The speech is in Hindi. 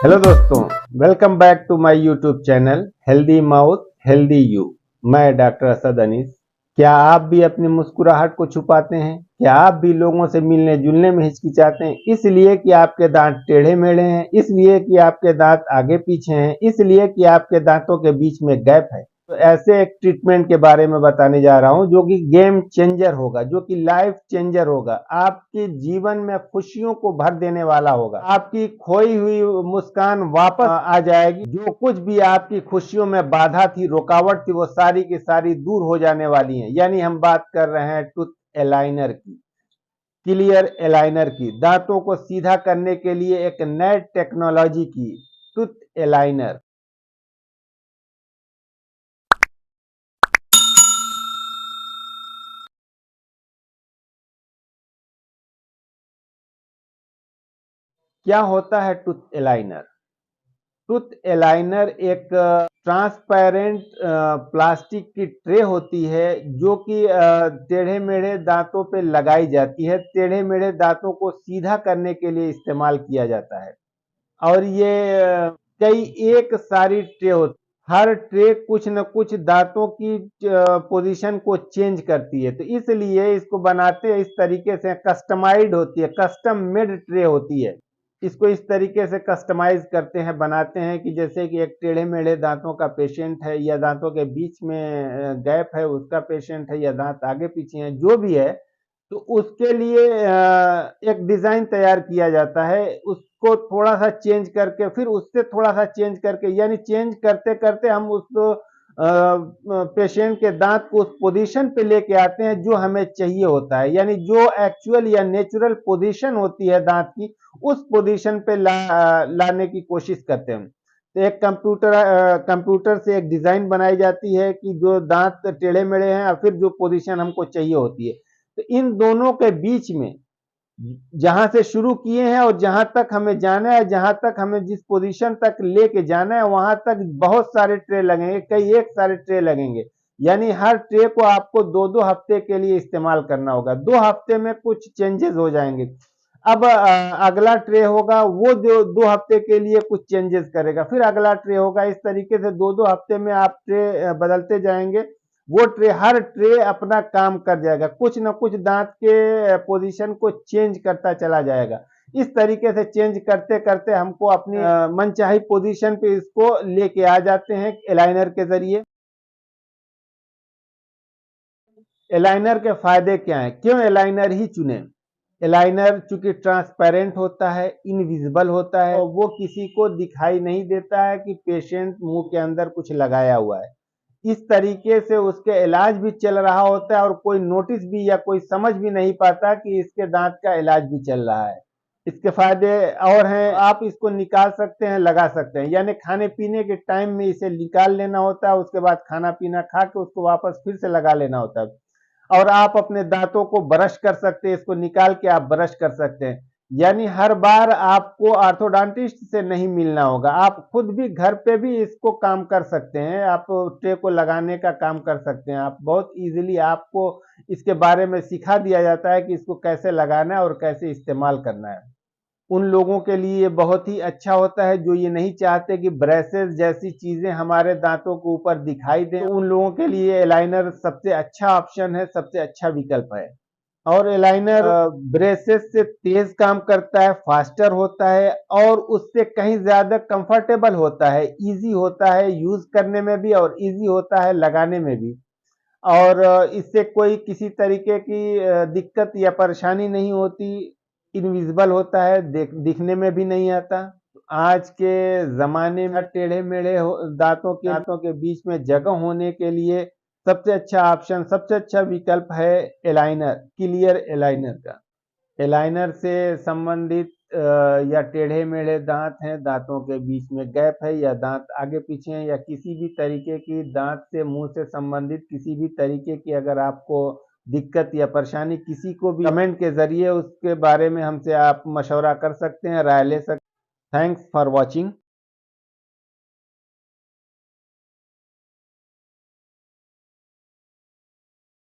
हेलो दोस्तों, welcome back to my YouTube channel healthy mouth healthy you. मैं डॉक्टर असद अनीस। क्या आप भी अपनी मुस्कुराहट को छुपाते हैं? क्या आप भी लोगों से मिलने जुलने में हिचकिचाते हैं, इसलिए कि आपके दांत टेढ़े मेढ़े हैं, इसलिए कि आपके दांत आगे पीछे हैं, इसलिए कि आपके दांतों के बीच में गैप है? तो ऐसे एक ट्रीटमेंट के बारे में बताने जा रहा हूं जो कि गेम चेंजर होगा, जो कि लाइफ चेंजर होगा, आपके जीवन में खुशियों को भर देने वाला होगा। आपकी खोई हुई मुस्कान वापस आ जाएगी। जो कुछ भी आपकी खुशियों में बाधा थी, रुकावट थी, वो सारी की सारी दूर हो जाने वाली है। यानी हम बात कर रहे हैं टूथ एलाइनर की, क्लियर एलाइनर की, दांतों को सीधा करने के लिए एक नए टेक्नोलॉजी की टूथ एलाइनर। क्या होता है टूथ एलाइनर? टूथ एलाइनर एक ट्रांसपेरेंट प्लास्टिक की ट्रे होती है जो कि टेढ़े मेढ़े दांतों पे लगाई जाती है। टेढ़े मेढ़े दांतों को सीधा करने के लिए इस्तेमाल किया जाता है। और ये कई एक सारी ट्रे होती, हर ट्रे कुछ न कुछ दांतों की पोजीशन को चेंज करती है। तो इसलिए इसको बनाते हैं इस तरीके से, कस्टमाइज्ड होती है, कस्टम मेड ट्रे होती है। इसको इस तरीके से कस्टमाइज करते हैं, बनाते हैं कि जैसे कि एक टेढ़े मेढ़े दांतों का पेशेंट है, या दांतों के बीच में गैप है उसका पेशेंट है, या दांत आगे पीछे है, जो भी है, तो उसके लिए एक डिजाइन तैयार किया जाता है। उसको थोड़ा सा चेंज करके, फिर उससे थोड़ा सा चेंज करके, यानी चेंज करते करते हम उसको पेशेंट के दांत को उस पोजीशन पे लेके आते हैं जो हमें चाहिए होता है। यानी जो एक्चुअल या नेचुरल पोजीशन होती है दांत की, उस पोजीशन पे लाने की कोशिश करते हैं। तो एक कंप्यूटर से एक डिजाइन बनाई जाती है कि जो दांत टेढ़े मेढ़े हैं, और फिर जो पोजीशन हमको चाहिए होती है। तो इन दोनों के बीच में जहां से शुरू किए हैं और जहां तक हमें जाना है, जहां तक हमें जिस पोजीशन तक लेके जाना है, वहां तक बहुत सारे ट्रे लगेंगे, कई एक सारे ट्रे लगेंगे। यानी हर ट्रे को आपको 2-2 हफ्ते के लिए इस्तेमाल करना होगा। 2 हफ्ते में कुछ चेंजेस हो जाएंगे। अब अगला ट्रे होगा, वो जो 2 हफ्ते के लिए कुछ चेंजेस करेगा, फिर अगला ट्रे होगा। इस तरीके से 2-2 हफ्ते में आप ट्रे बदलते जाएंगे। वो ट्रे, हर ट्रे अपना काम कर जाएगा, कुछ ना कुछ दांत के पोजीशन को चेंज करता चला जाएगा। इस तरीके से चेंज करते करते हमको अपनी मनचाही पोजीशन पे इसको लेके आ जाते हैं एलाइनर के जरिए। एलाइनर के फायदे क्या हैं? क्यों एलाइनर ही चुने? एलाइनर चूंकि ट्रांसपेरेंट होता है, इनविजिबल होता है, और वो किसी को दिखाई नहीं देता है कि पेशेंट मुंह के अंदर कुछ लगाया हुआ है। इस तरीके से उसके इलाज भी चल रहा होता है, और कोई नोटिस भी या कोई समझ भी नहीं पाता कि इसके दांत का इलाज भी चल रहा है। इसके फायदे और हैं, आप इसको निकाल सकते हैं, लगा सकते हैं। यानी खाने पीने के टाइम में इसे निकाल लेना होता है, उसके बाद खाना पीना खा के उसको वापस फिर से लगा लेना होता है। और आप अपने दांतों को ब्रश कर सकते हैं, इसको निकाल के आप ब्रश कर सकते हैं। यानी हर बार आपको ऑर्थोडोंटिस्ट से नहीं मिलना होगा, आप खुद भी घर पे भी इसको काम कर सकते हैं। आप ट्रे को लगाने का काम कर सकते हैं। आप बहुत इजीली, आपको इसके बारे में सिखा दिया जाता है कि इसको कैसे लगाना है और कैसे इस्तेमाल करना है। उन लोगों के लिए ये बहुत ही अच्छा होता है जो ये नहीं चाहते कि ब्रेसेस जैसी चीजें हमारे दांतों के ऊपर दिखाई दें। तो उन लोगों के लिए एलाइनर सबसे अच्छा ऑप्शन है, सबसे अच्छा विकल्प है। और एलाइनर ब्रेसेस से तेज काम करता है, फास्टर होता है, और उससे कहीं ज्यादा कंफर्टेबल होता है, इजी होता है यूज करने में भी, और इजी होता है लगाने में भी। और इससे कोई किसी तरीके की दिक्कत या परेशानी नहीं होती। इनविजिबल होता है, दिखने में भी नहीं आता। आज के जमाने में टेढ़े मेढ़े दांतों के बीच में जगह होने के लिए सबसे अच्छा ऑप्शन, सबसे अच्छा विकल्प है एलाइनर, क्लियर एलाइनर का। एलाइनर से संबंधित या टेढ़े मेढ़े दांत हैं, दांतों के बीच में गैप है, या दांत आगे पीछे हैं, या किसी भी तरीके की दांत से, मुंह से संबंधित किसी भी तरीके की अगर आपको दिक्कत या परेशानी, किसी को भी कमेंट के जरिए उसके बारे में हमसे आप मशवरा कर सकते हैं, राय ले सकते हैं। Thanks for watching.